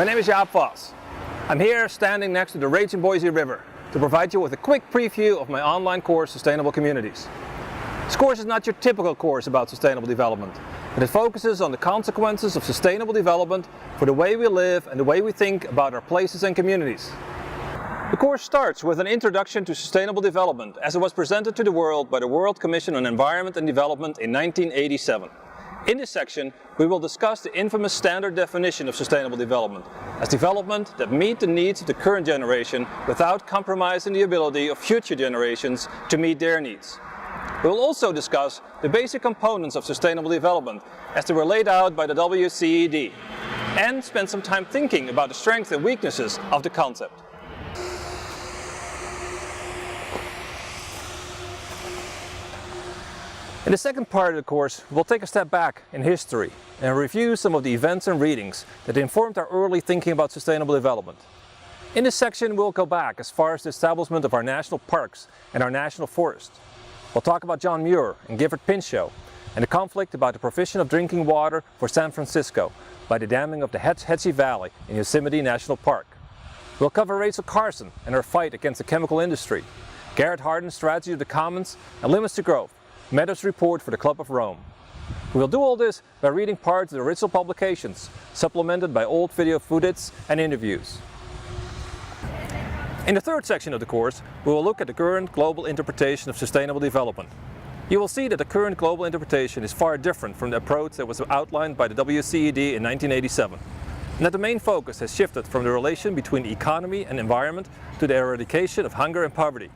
My name is Jaap. I'm here standing next to the raging Boise River to provide you with a quick preview of my online course, Sustainable Communities. This course is not your typical course about sustainable development, but it focuses on the consequences of sustainable development for the way we live and the way we think about our places and communities. The course starts with an introduction to sustainable development as it was presented to the world by the World Commission on Environment and Development in 1987. In this section, we will discuss the infamous standard definition of sustainable development as development that meets the needs of the current generation without compromising the ability of future generations to meet their needs. We will also discuss the basic components of sustainable development as they were laid out by the WCED and spend some time thinking about the strengths and weaknesses of the concept. In the second part of the course, we'll take a step back in history and review some of the events and readings that informed our early thinking about sustainable development. In this section, we'll go back as far as the establishment of our national parks and our national forests. We'll talk about John Muir and Gifford Pinchot and the conflict about the provision of drinking water for San Francisco by the damming of the Hetchy Valley in Yosemite National Park. We'll cover Rachel Carson and her fight against the chemical industry, Garrett Hardin's strategy of the commons and limits to growth, Meadows' report for the Club of Rome. We will do all this by reading parts of the original publications, supplemented by old video footage and interviews. In the third section of the course, we will look at the current global interpretation of sustainable development. You will see that the current global interpretation is far different from the approach that was outlined by the WCED in 1987, and that the main focus has shifted from the relation between economy and environment to the eradication of hunger and poverty.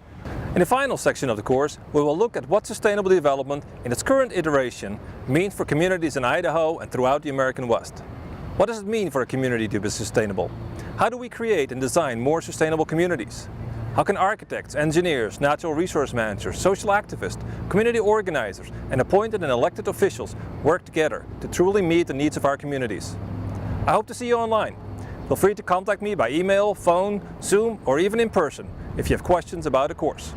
In the final section of the course, we will look at what sustainable development in its current iteration means for communities in Idaho and throughout the American West. What does it mean for a community to be sustainable? How do we create and design more sustainable communities? How can architects, engineers, natural resource managers, social activists, community organizers, and appointed and elected officials work together to truly meet the needs of our communities? I hope to see you online. Feel free to contact me by email, phone, Zoom, or even in person if you have questions about the course.